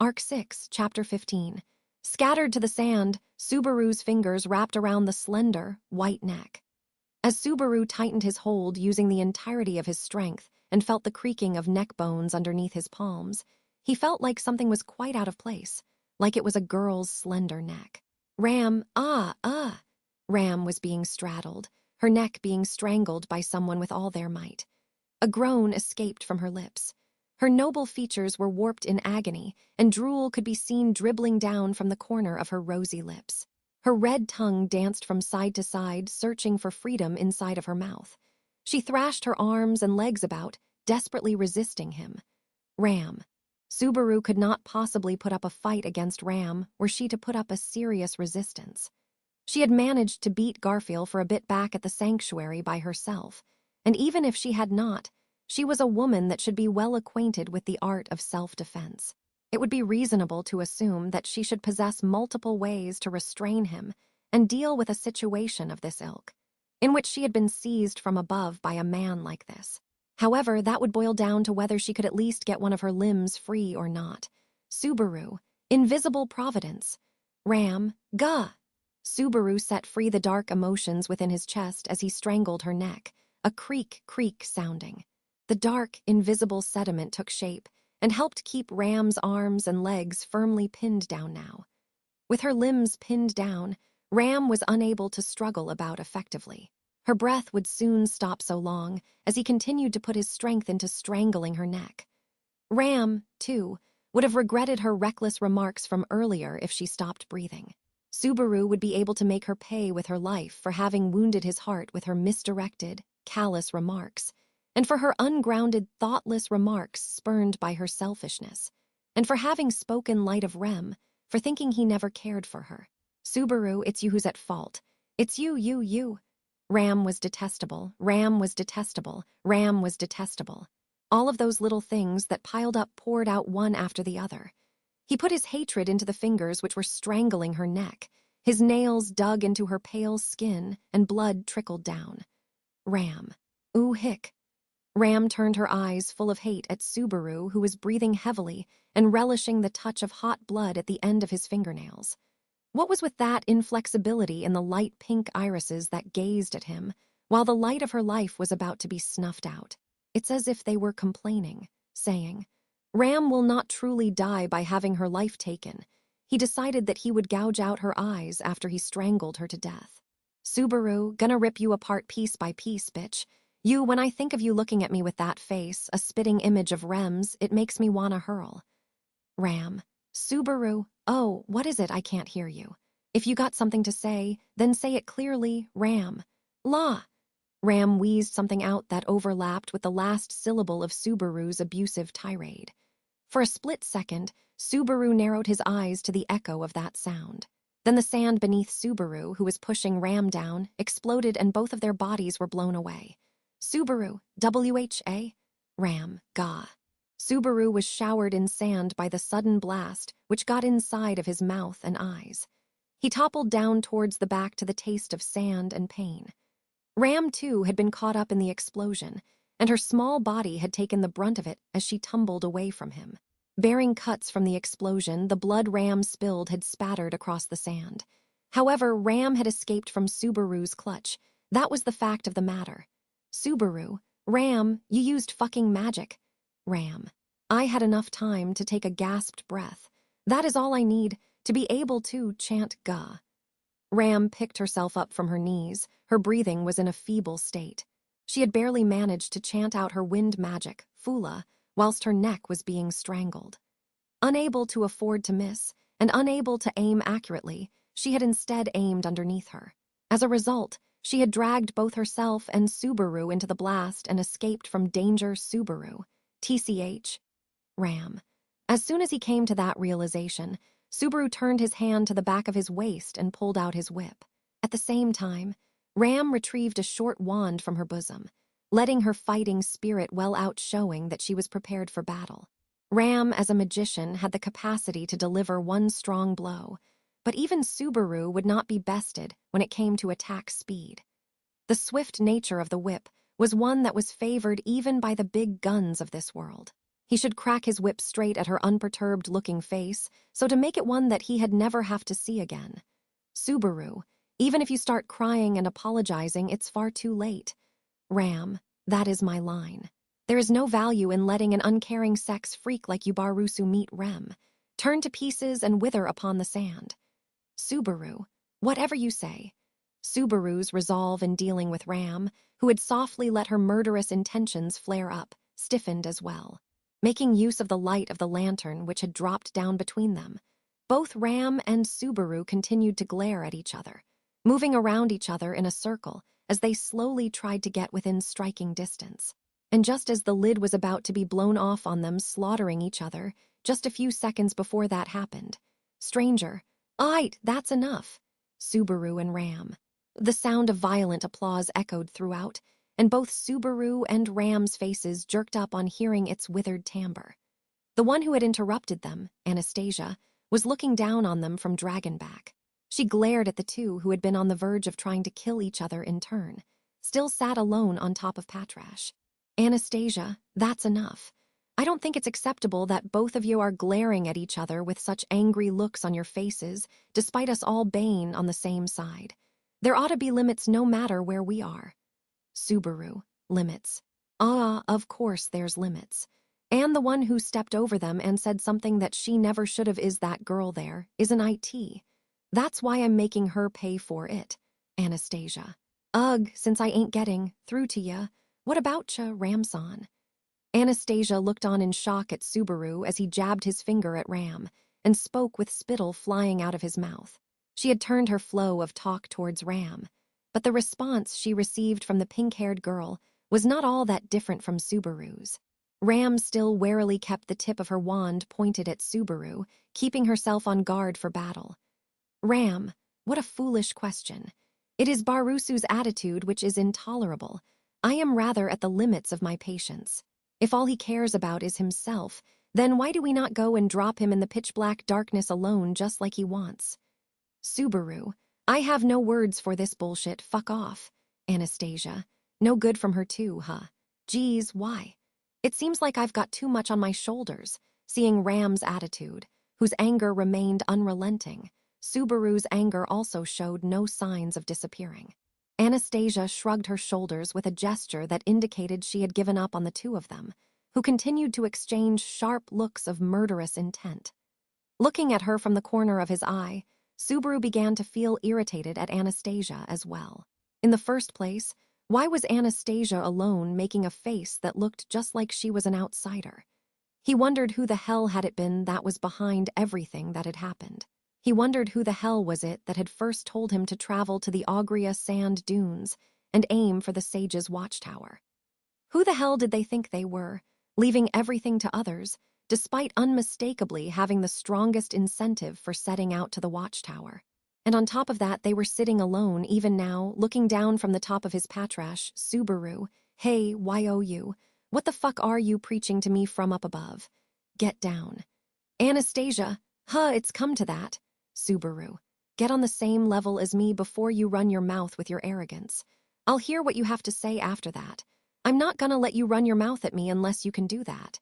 Arc 6, Chapter 15. Scattered to the sand, Subaru's fingers wrapped around the slender, white neck. As Subaru tightened his hold using the entirety of his strength and felt the creaking of neck bones underneath his palms, he felt like something was quite out of place, like it was a girl's slender neck. Ram was being straddled, her neck being strangled by someone with all their might. A groan escaped from her lips. Her noble features were warped in agony, and drool could be seen dribbling down from the corner of her rosy lips. Her red tongue danced from side to side, searching for freedom inside of her mouth. She thrashed her arms and legs about, desperately resisting him. Ram. Subaru could not possibly put up a fight against Ram were she to put up a serious resistance. She had managed to beat Garfield for a bit back at the sanctuary by herself, and even if she had not, she was a woman that should be well acquainted with the art of self-defense. It would be reasonable to assume that she should possess multiple ways to restrain him and deal with a situation of this ilk, in which she had been seized from above by a man like this. However, that would boil down to whether she could at least get one of her limbs free or not. Subaru, invisible providence. Ram, gah! Subaru set free the dark emotions within his chest as he strangled her neck, a creak sounding. The dark, invisible sediment took shape and helped keep Ram's arms and legs firmly pinned down now. With her limbs pinned down, Ram was unable to struggle about effectively. Her breath would soon stop so long as he continued to put his strength into strangling her neck. Ram, too, would have regretted her reckless remarks from earlier if she stopped breathing. Subaru would be able to make her pay with her life for having wounded his heart with her misdirected, callous remarks, and for her ungrounded, thoughtless remarks spurned by her selfishness, and for having spoken light of Rem, for thinking he never cared for her. Subaru, it's you who's at fault. It's you. Ram was detestable, Ram was detestable, Ram was detestable. All of those little things that piled up poured out one after the other. He put his hatred into the fingers which were strangling her neck. His nails dug into her pale skin, and blood trickled down. Ram. Ooh, hick. Ram turned her eyes full of hate at Subaru, who was breathing heavily and relishing the touch of hot blood at the end of his fingernails. What was with that inflexibility in the light pink irises that gazed at him, while the light of her life was about to be snuffed out? It's as if they were complaining, saying, Ram will not truly die by having her life taken. He decided that he would gouge out her eyes after he strangled her to death. Subaru, gonna rip you apart piece by piece, bitch. You, when I think of you looking at me with that face, a spitting image of Rem's, it makes me wanna hurl. Ram. Subaru, oh, what is it? I can't hear you. If you got something to say, then say it clearly, Ram. La. Ram wheezed something out that overlapped with the last syllable of Subaru's abusive tirade. For a split second, Subaru narrowed his eyes to the echo of that sound. Then the sand beneath Subaru, who was pushing Ram down, exploded and both of their bodies were blown away. Subaru, W-H-A? Ram, gah. Subaru was showered in sand by the sudden blast, which got inside of his mouth and eyes. He toppled down towards the back to the taste of sand and pain. Ram, too, had been caught up in the explosion, and her small body had taken the brunt of it as she tumbled away from him. Bearing cuts from the explosion, the blood Ram spilled had spattered across the sand. However, Ram had escaped from Subaru's clutch. That was the fact of the matter. Subaru, Ram, you used fucking magic. Ram. I had enough time to take a gasped breath. That is all I need, to be able to chant Gah. Ram picked herself up from her knees. Her breathing was in a feeble state. She had barely managed to chant out her wind magic, Fula, whilst her neck was being strangled. Unable to afford to miss, and unable to aim accurately, she had instead aimed underneath her. As a result, she had dragged both herself and Subaru into the blast and escaped from danger. Subaru. TCH. Ram. As soon as he came to that realization, Subaru turned his hand to the back of his waist and pulled out his whip. At the same time, Ram retrieved a short wand from her bosom, letting her fighting spirit well out, showing that she was prepared for battle. Ram, as a magician, had the capacity to deliver one strong blow, but even Subaru would not be bested when it came to attack speed. The swift nature of the whip was one that was favored even by the big guns of this world. He should crack his whip straight at her unperturbed-looking face, so to make it one that he had never have to see again. Subaru, even if you start crying and apologizing, it's far too late. Ram, that is my line. There is no value in letting an uncaring sex freak like Yubarusu meet Rem, turn to pieces and wither upon the sand. Subaru, whatever you say. Subaru's resolve in dealing with Ram, who had softly let her murderous intentions flare up, stiffened as well. Making use of the light of the lantern which had dropped down between them, both Ram and Subaru continued to glare at each other, moving around each other in a circle as they slowly tried to get within striking distance. And just as the lid was about to be blown off on them slaughtering each other, just a few seconds before that happened, Stranger, "Aight, that's enough." Subaru and Ram. The sound of violent applause echoed throughout, and both Subaru and Ram's faces jerked up on hearing its withered timbre. The one who had interrupted them, Anastasia, was looking down on them from Dragonback. She glared at the two who had been on the verge of trying to kill each other in turn, still sat alone on top of Patrash. "Anastasia, that's enough. I don't think it's acceptable that both of you are glaring at each other with such angry looks on your faces, despite us all baying on the same side. There ought to be limits no matter where we are." Subaru, limits. Of course there's limits. And the one who stepped over them and said something that she never should have is that girl there, is an IT. That's why I'm making her pay for it. Anastasia. Ugh, since I ain't getting through to ya, what about ya, Ramson? Anastasia looked on in shock at Subaru as he jabbed his finger at Ram and spoke with spittle flying out of his mouth. She had turned her flow of talk towards Ram, but the response she received from the pink-haired girl was not all that different from Subaru's. Ram still warily kept the tip of her wand pointed at Subaru, keeping herself on guard for battle. Ram, what a foolish question. It is Barusu's attitude which is intolerable. I am rather at the limits of my patience. If all he cares about is himself, then why do we not go and drop him in the pitch-black darkness alone just like he wants? Subaru, I have no words for this bullshit, fuck off. Anastasia, no good from her too, huh? Geez, why? It seems like I've got too much on my shoulders, seeing Ram's attitude, whose anger remained unrelenting. Subaru's anger also showed no signs of disappearing. Anastasia shrugged her shoulders with a gesture that indicated she had given up on the two of them, who continued to exchange sharp looks of murderous intent. Looking at her from the corner of his eye, Subaru began to feel irritated at Anastasia as well. In the first place, why was Anastasia alone making a face that looked just like she was an outsider? He wondered who the hell had it been that was behind everything that had happened. He wondered who the hell was it that had first told him to travel to the Augria sand dunes and aim for the Sage's watchtower. Who the hell did they think they were, leaving everything to others, despite unmistakably having the strongest incentive for setting out to the watchtower? And on top of that, they were sitting alone even now, looking down from the top of his Patrash. Subaru, hey, YOU, what the fuck are you preaching to me from up above? Get down. Anastasia, it's come to that. Subaru, get on the same level as me before you run your mouth with your arrogance. I'll hear what you have to say after that. I'm not gonna let you run your mouth at me unless you can do that.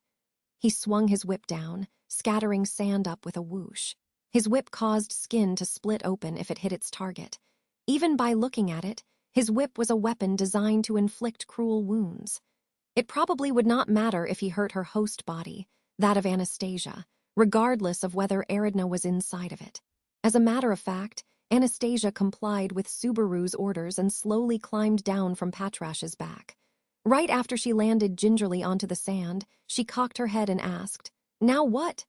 He swung his whip down, scattering sand up with a whoosh. His whip caused skin to split open if it hit its target. Even by looking at it, his whip was a weapon designed to inflict cruel wounds. It probably would not matter if he hurt her host body, that of Anastasia, regardless of whether Aridna was inside of it. As a matter of fact, Anastasia complied with Subaru's orders and slowly climbed down from Patrash's back. Right after she landed gingerly onto the sand, she cocked her head and asked, "Now what?"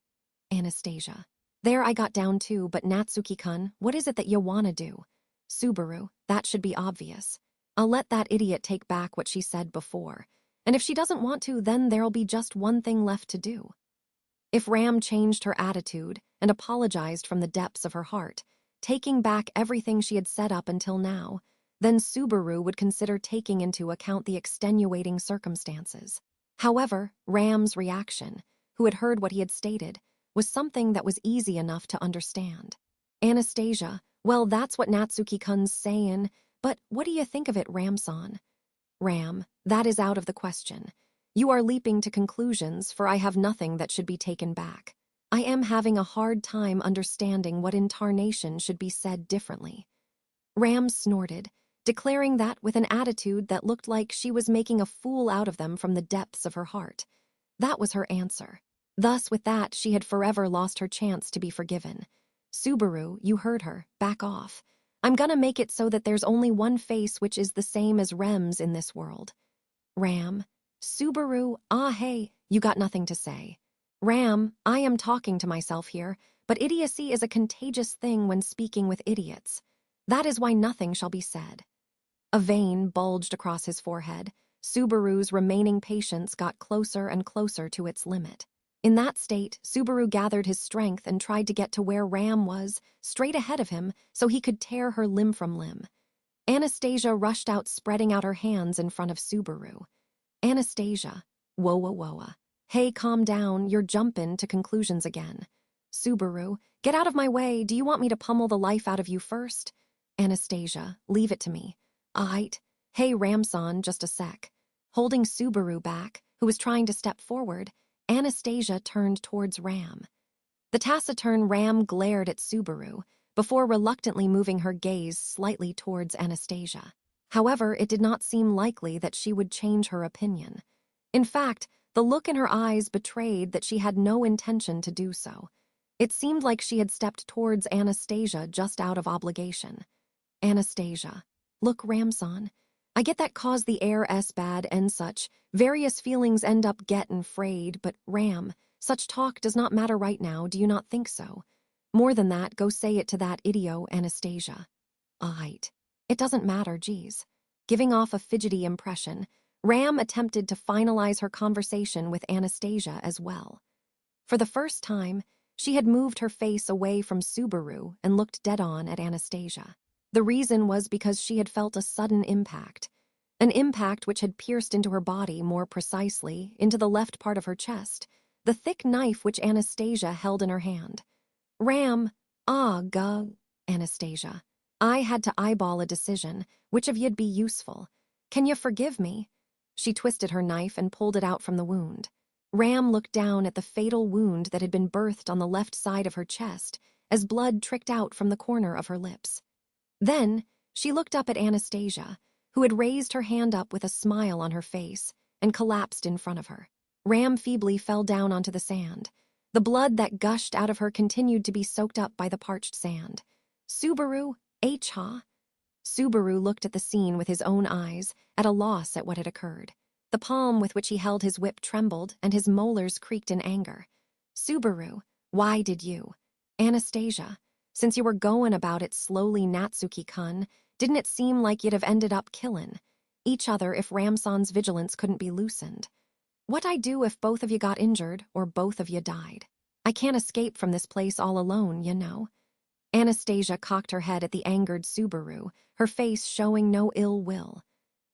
Anastasia, "There I got down too, but Natsuki-kun, what is it that you wanna do?" Subaru, "That should be obvious. I'll let that idiot take back what she said before, and if she doesn't want to, then there'll be just one thing left to do." If Ram changed her attitude and apologized from the depths of her heart, taking back everything she had said up until now, then Subaru would consider taking into account the extenuating circumstances. However, Ram's reaction, who had heard what he had stated, was something that was easy enough to understand. Anastasia, "Well, that's what Natsuki-kun's sayin', but what do you think of it, Ramson?" Ram, "That is out of the question. You are leaping to conclusions, for I have nothing that should be taken back. I am having a hard time understanding what in tarnation should be said differently. Ram snorted, declaring that with an attitude that looked like she was making a fool out of them from the depths of her heart. That was her answer. Thus, with that, she had forever lost her chance to be forgiven. Subaru, you heard her. Back off. I'm gonna make it so that there's only one face which is the same as Rem's in this world. Ram. Subaru, hey, you got nothing to say. Ram, I am talking to myself here, but idiocy is a contagious thing when speaking with idiots. That is why nothing shall be said. A vein bulged across his forehead. Subaru's remaining patience got closer and closer to its limit. In that state, Subaru gathered his strength and tried to get to where Ram was, straight ahead of him, so he could tear her limb from limb. Anastasia rushed out, spreading out her hands in front of Subaru. Anastasia. Whoa, whoa, whoa. Hey, calm down, you're jumping to conclusions again. Subaru, get out of my way, do you want me to pummel the life out of you first? Anastasia, leave it to me. Aight. Hey, Ramson, just a sec. Holding Subaru back, who was trying to step forward, Anastasia turned towards Ram. The taciturn Ram glared at Subaru, before reluctantly moving her gaze slightly towards Anastasia. However, it did not seem likely that she would change her opinion. In fact, the look in her eyes betrayed that she had no intention to do so. It seemed like she had stepped towards Anastasia just out of obligation. Anastasia. Look, Ramson. I get that cause the air bad and such. Various feelings end up gettin' frayed, but Ram, such talk does not matter right now, do you not think so? More than that, go say it to that idio, Anastasia. Aight. It doesn't matter, geez. Giving off a fidgety impression, Ram attempted to finalize her conversation with Anastasia as well. For the first time, she had moved her face away from Subaru and looked dead-on at Anastasia. The reason was because she had felt a sudden impact. An impact which had pierced into her body, more precisely, into the left part of her chest, the thick knife which Anastasia held in her hand. Ram, Anastasia. I had to eyeball a decision. Which of you'd be useful? Can you forgive me? She twisted her knife and pulled it out from the wound. Ram looked down at the fatal wound that had been birthed on the left side of her chest as blood tricked out from the corner of her lips. Then, she looked up at Anastasia, who had raised her hand up with a smile on her face and collapsed in front of her. Ram feebly fell down onto the sand. The blood that gushed out of her continued to be soaked up by the parched sand. Subaru, ha? Subaru looked at the scene with his own eyes, at a loss at what had occurred. The palm with which he held his whip trembled, and his molars creaked in anger. Subaru, why did you? Anastasia, since you were goin' about it slowly, Natsuki-kun, didn't it seem like you'd have ended up killin' each other if Ramson's vigilance couldn't be loosened? What I do if both of you got injured or both of you died? I can't escape from this place all alone, you know. Anastasia cocked her head at the angered Subaru, her face showing no ill will.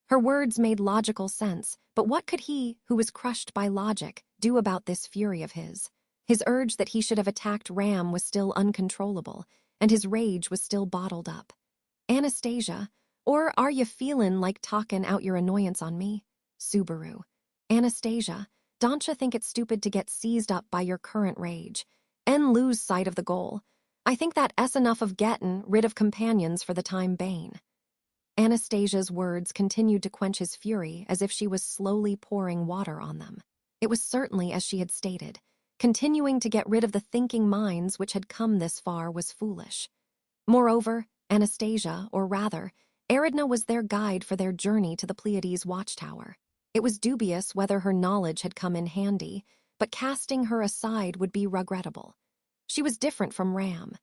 Her words made logical sense, but what could he, who was crushed by logic, do about this fury of his? His urge that he should have attacked Ram was still uncontrollable, and his rage was still bottled up. Anastasia, or are you feelin' like talkin' out your annoyance on me? Subaru. Anastasia, don't you think it's stupid to get seized up by your current rage and lose sight of the goal? I think that 's enough of gettin' rid of companions for the time being. Anastasia's words continued to quench his fury as if she was slowly pouring water on them. It was certainly as she had stated. Continuing to get rid of the thinking minds which had come this far was foolish. Moreover, Anastasia, or rather, Eridna was their guide for their journey to the Pleiades watchtower. It was dubious whether her knowledge had come in handy, but casting her aside would be regrettable. She was different from Ram.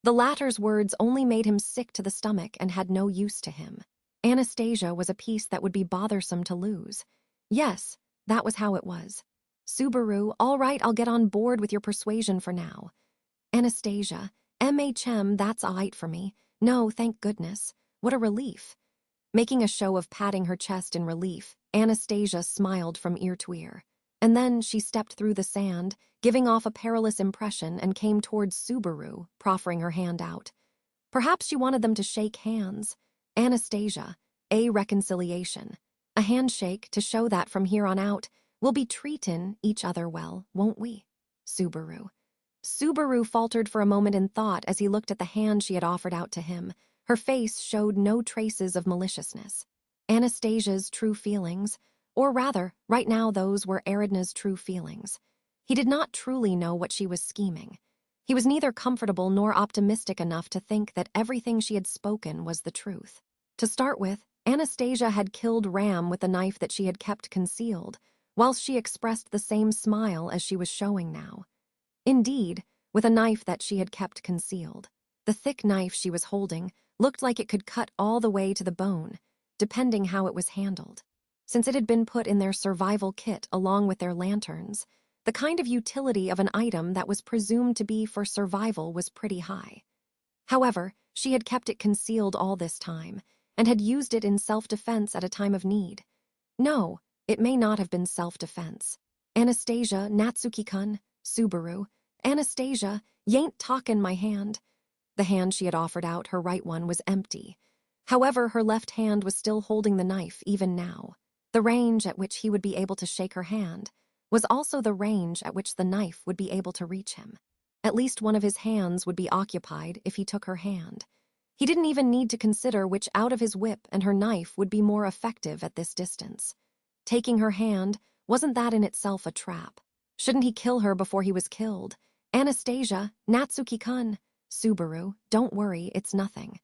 The latter's words only made him sick to the stomach and had no use to him. Anastasia was a piece that would be bothersome to lose. Yes, that was how it was. Subaru, all right, I'll get on board with your persuasion for now. Anastasia, that's all right for me. No, thank goodness. What a relief. Making a show of patting her chest in relief, Anastasia smiled from ear to ear. And then she stepped through the sand, giving off a perilous impression, and came towards Subaru, proffering her hand out. Perhaps she wanted them to shake hands. Anastasia, a reconciliation. A handshake to show that from here on out, We'll be treatin' each other well, won't we? Subaru. Subaru faltered for a moment in thought as he looked at the hand she had offered out to him. Her face showed no traces of maliciousness. Anastasia's true feelings, or rather, right now those were Aridna's true feelings. He did not truly know what she was scheming. He was neither comfortable nor optimistic enough to think that everything she had spoken was the truth. To start with, Anastasia had killed Ram with the knife that she had kept concealed, whilst she expressed the same smile as she was showing now. Indeed, with a knife that she had kept concealed. The thick knife she was holding looked like it could cut all the way to the bone, depending how it was handled. Since it had been put in their survival kit along with their lanterns, the kind of utility of an item that was presumed to be for survival was pretty high. However, she had kept it concealed all this time, and had used it in self-defense at a time of need. No, it may not have been self-defense. Anastasia, Natsuki-kun, Subaru, Anastasia, y'ain't talkin' my hand. The hand she had offered out, her right one, was empty. However, her left hand was still holding the knife even now. The range at which he would be able to shake her hand was also the range at which the knife would be able to reach him. At least one of his hands would be occupied if he took her hand. He didn't even need to consider which out of his whip and her knife would be more effective at this distance. Taking her hand, wasn't that in itself a trap? Shouldn't he kill her before he was killed? Anastasia, Natsuki-kun, Subaru, don't worry, it's nothing.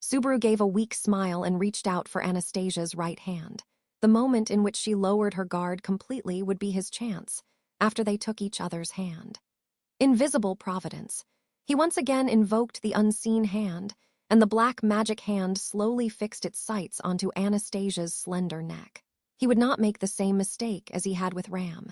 Subaru gave a weak smile and reached out for Anastasia's right hand. The moment in which she lowered her guard completely would be his chance, after they took each other's hand. Invisible providence. He once again invoked the unseen hand, and the black magic hand slowly fixed its sights onto Anastasia's slender neck. He would not make the same mistake as he had with Ram.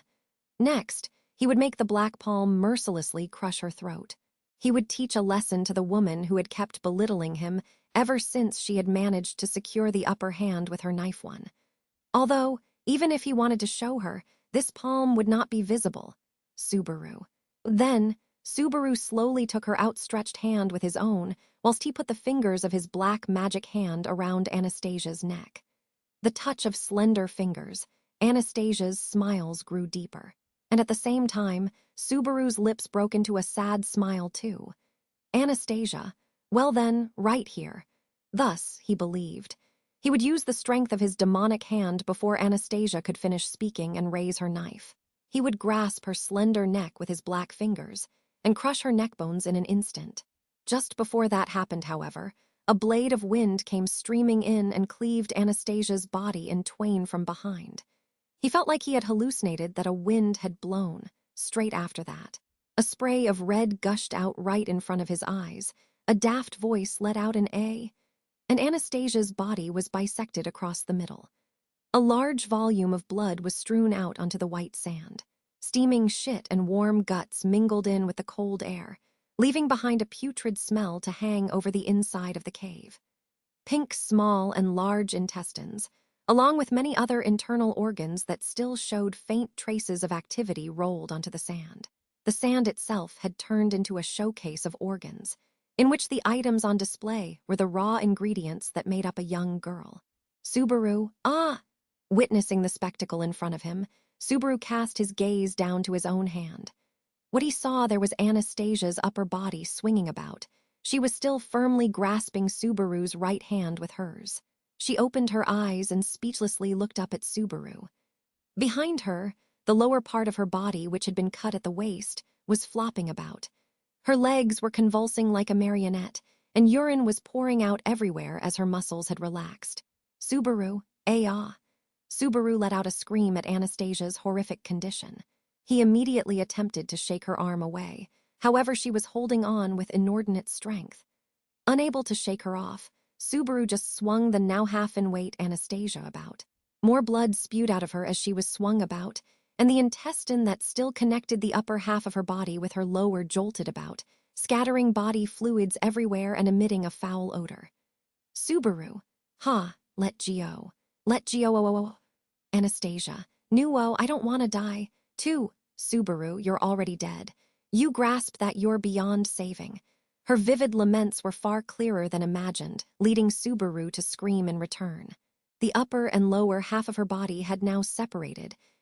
Next, he would make the black palm mercilessly crush her throat. He would teach a lesson to the woman who had kept belittling him ever since she had managed to secure the upper hand with her knife one. Although, even if he wanted to show her, this palm would not be visible. Subaru. Then, Subaru slowly took her outstretched hand with his own, whilst he put the fingers of his black magic hand around Anastasia's neck. The touch of slender fingers, Anastasia's smiles grew deeper. And at the same time, Subaru's lips broke into a sad smile too. Anastasia, well then, right here. Thus, he believed. He would use the strength of his demonic hand before Anastasia could finish speaking and raise her knife. He would grasp her slender neck with his black fingers and crush her neck bones in an instant. Just before that happened, however, a blade of wind came streaming in and cleaved Anastasia's body in twain from behind. He felt like he had hallucinated that a wind had blown. Straight after that, a spray of red gushed out right in front of his eyes. A daft voice let out an A, and Anastasia's body was bisected across the middle. A large volume of blood was strewn out onto the white sand. Steaming shit and warm guts mingled in with the cold air, leaving behind a putrid smell to hang over the inside of the cave. Pink small and large intestines, along with many other internal organs that still showed faint traces of activity, rolled onto the sand. The sand itself had turned into a showcase of organs, in which the items on display were the raw ingredients that made up a young girl. Subaru, ah! Witnessing the spectacle in front of him, Subaru cast his gaze down to his own hand. What he saw there was Anastasia's upper body swinging about. She was still firmly grasping Subaru's right hand with hers. She opened her eyes and speechlessly looked up at Subaru. Behind her, the lower part of her body, which had been cut at the waist, was flopping about. Her legs were convulsing like a marionette, and urine was pouring out everywhere as her muscles had relaxed. Subaru, ah! Subaru let out a scream at Anastasia's horrific condition. He immediately attempted to shake her arm away. However, she was holding on with inordinate strength. Unable to shake her off, Subaru just swung the now half-in-weight Anastasia about. More blood spewed out of her as she was swung about, and the intestine that still connected the upper half of her body with her lower jolted about, scattering body fluids everywhere and emitting a foul odor. Subaru, let go. Anastasia, Nuo, I don't want to die. Too, Subaru, you're already dead. You grasp that you're beyond saving. Her vivid laments were far clearer than imagined, leading Subaru to scream in return. The upper and lower half of her body had now separated,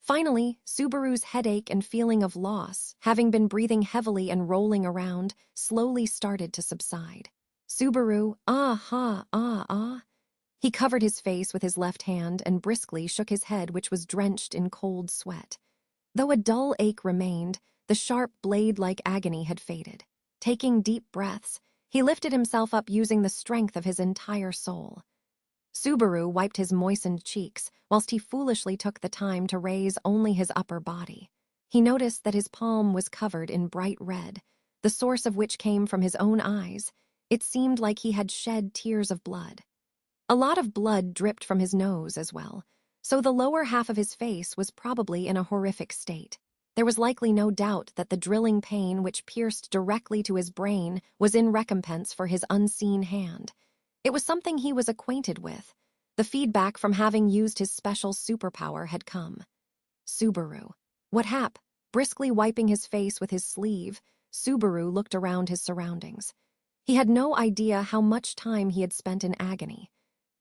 Finally, Subaru's headache and feeling of loss, having been breathing heavily and rolling around, slowly started to subside. Subaru, ah. He covered his face with his left hand and briskly shook his head, which was drenched in cold sweat. Though a dull ache remained, the sharp blade-like agony had faded. Taking deep breaths, he lifted himself up using the strength of his entire soul. Subaru wiped his moistened cheeks, whilst he foolishly took the time to raise only his upper body. He noticed that his palm was covered in bright red, the source of which came from his own eyes. It seemed like he had shed tears of blood. A lot of blood dripped from his nose as well, so the lower half of his face was probably in a horrific state. There was likely no doubt that the drilling pain which pierced directly to his brain was in recompense for his unseen hand. It was something he was acquainted with. The feedback from having used his special superpower had come. Subaru. What hap? Briskly wiping his face with his sleeve, Subaru looked around his surroundings. He had no idea how much time he had spent in agony.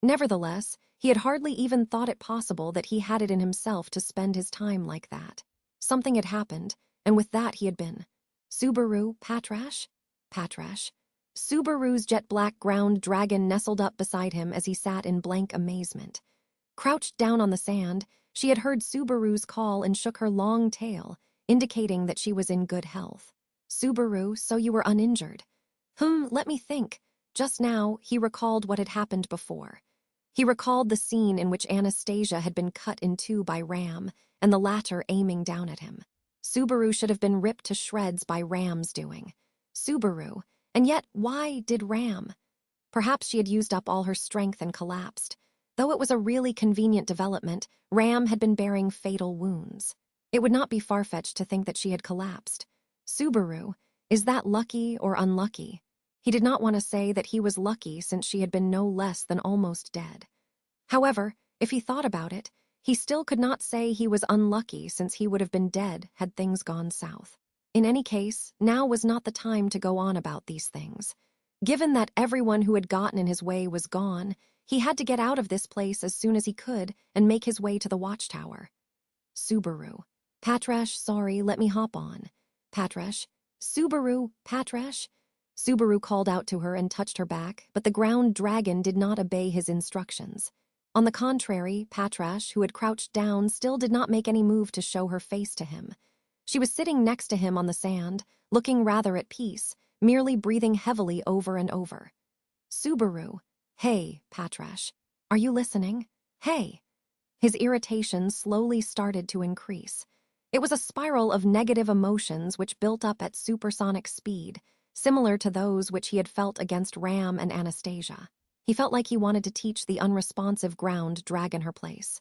Nevertheless, he had hardly even thought it possible that he had it in himself to spend his time like that. Something had happened, and with that he had been. Subaru Patrash? Patrash. Subaru's jet-black ground dragon nestled up beside him as he sat in blank amazement. Crouched down on the sand, she had heard Subaru's call and shook her long tail, indicating that she was in good health. Subaru, so you were uninjured. Let me think. Just now, he recalled what had happened before. He recalled the scene in which Anastasia had been cut in two by Ram, and the latter aiming down at him. Subaru should have been ripped to shreds by Ram's doing. Subaru, and yet why did Ram? Perhaps she had used up all her strength and collapsed. Though it was a really convenient development, Ram had been bearing fatal wounds. It would not be far-fetched to think that she had collapsed. Subaru, is that lucky or unlucky? He did not want to say that he was lucky since she had been no less than almost dead. However, if he thought about it, he still could not say he was unlucky since he would have been dead had things gone south. In any case, now was not the time to go on about these things. Given that everyone who had gotten in his way was gone, he had to get out of this place as soon as he could and make his way to the watchtower. Subaru. Patrash, sorry, let me hop on. Patrash. Subaru, Patrash. Subaru called out to her and touched her back, but the ground dragon did not obey his instructions. On the contrary, Patrash, who had crouched down, still did not make any move to show her face to him. She was sitting next to him on the sand, looking rather at peace, merely breathing heavily over and over. Subaru. Hey, Patrash. Are you listening? Hey. His irritation slowly started to increase. It was a spiral of negative emotions which built up at supersonic speed, similar to those which he had felt against Ram and Anastasia. He felt like he wanted to teach the unresponsive ground dragon her place.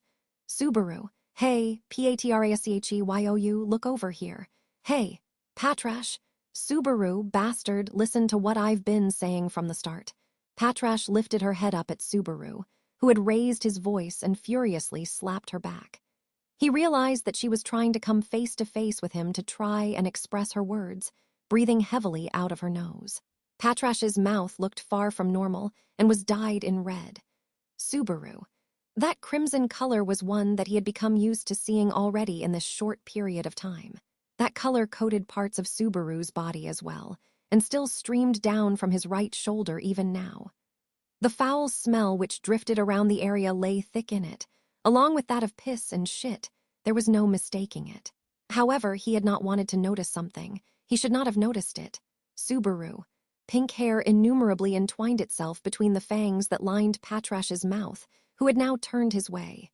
Subaru. Hey, Patracheu, look over here. Hey, Patrash. Subaru, bastard, listen to what I've been saying from the start. Patrash lifted her head up at Subaru, who had raised his voice and furiously slapped her back. He realized that she was trying to come face to face with him to try and express her words, breathing heavily out of her nose. Patrash's mouth looked far from normal and was dyed in red. Subaru. That crimson color was one that he had become used to seeing already in this short period of time. That color coated parts of Subaru's body as well, and still streamed down from his right shoulder even now. The foul smell which drifted around the area lay thick in it. Along with that of piss and shit, there was no mistaking it. However, he had not wanted to notice something. He should not have noticed it. Subaru. Pink hair innumerably entwined itself between the fangs that lined Patrash's mouth, who had now turned his way.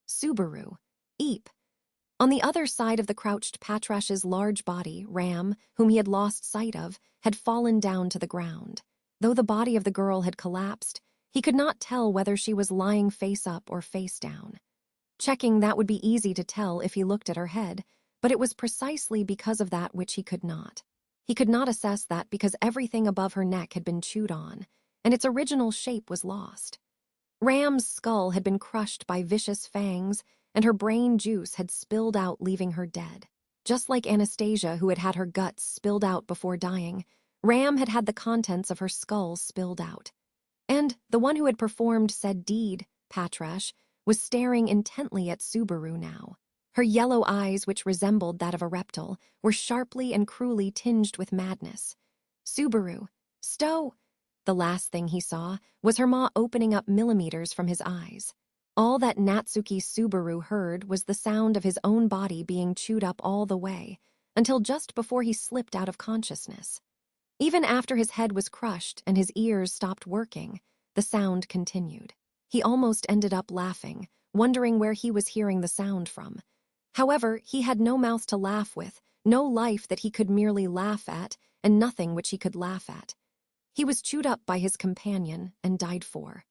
Subaru. Eep. On the other side of the crouched Patrash's large body, Ram, whom he had lost sight of, had fallen down to the ground. Though the body of the girl had collapsed, he could not tell whether she was lying face up or face down. Checking that would be easy to tell if he looked at her head, but it was precisely because of that which he could not. He could not assess that because everything above her neck had been chewed on, and its original shape was lost. Ram's skull had been crushed by vicious fangs, and her brain juice had spilled out, leaving her dead. Just like Anastasia, who had had her guts spilled out before dying, Ram had had the contents of her skull spilled out. And the one who had performed said deed, Patrash, was staring intently at Subaru now. Her yellow eyes, which resembled that of a reptile, were sharply and cruelly tinged with madness. Subaru, stow! The last thing he saw was her maw opening up millimeters from his eyes. All that Natsuki Subaru heard was the sound of his own body being chewed up all the way, until just before he slipped out of consciousness. Even after his head was crushed and his ears stopped working, the sound continued. He almost ended up laughing, wondering where he was hearing the sound from. However, he had no mouth to laugh with, no life that he could merely laugh at, and nothing which he could laugh at. He was chewed up by his companion and died for.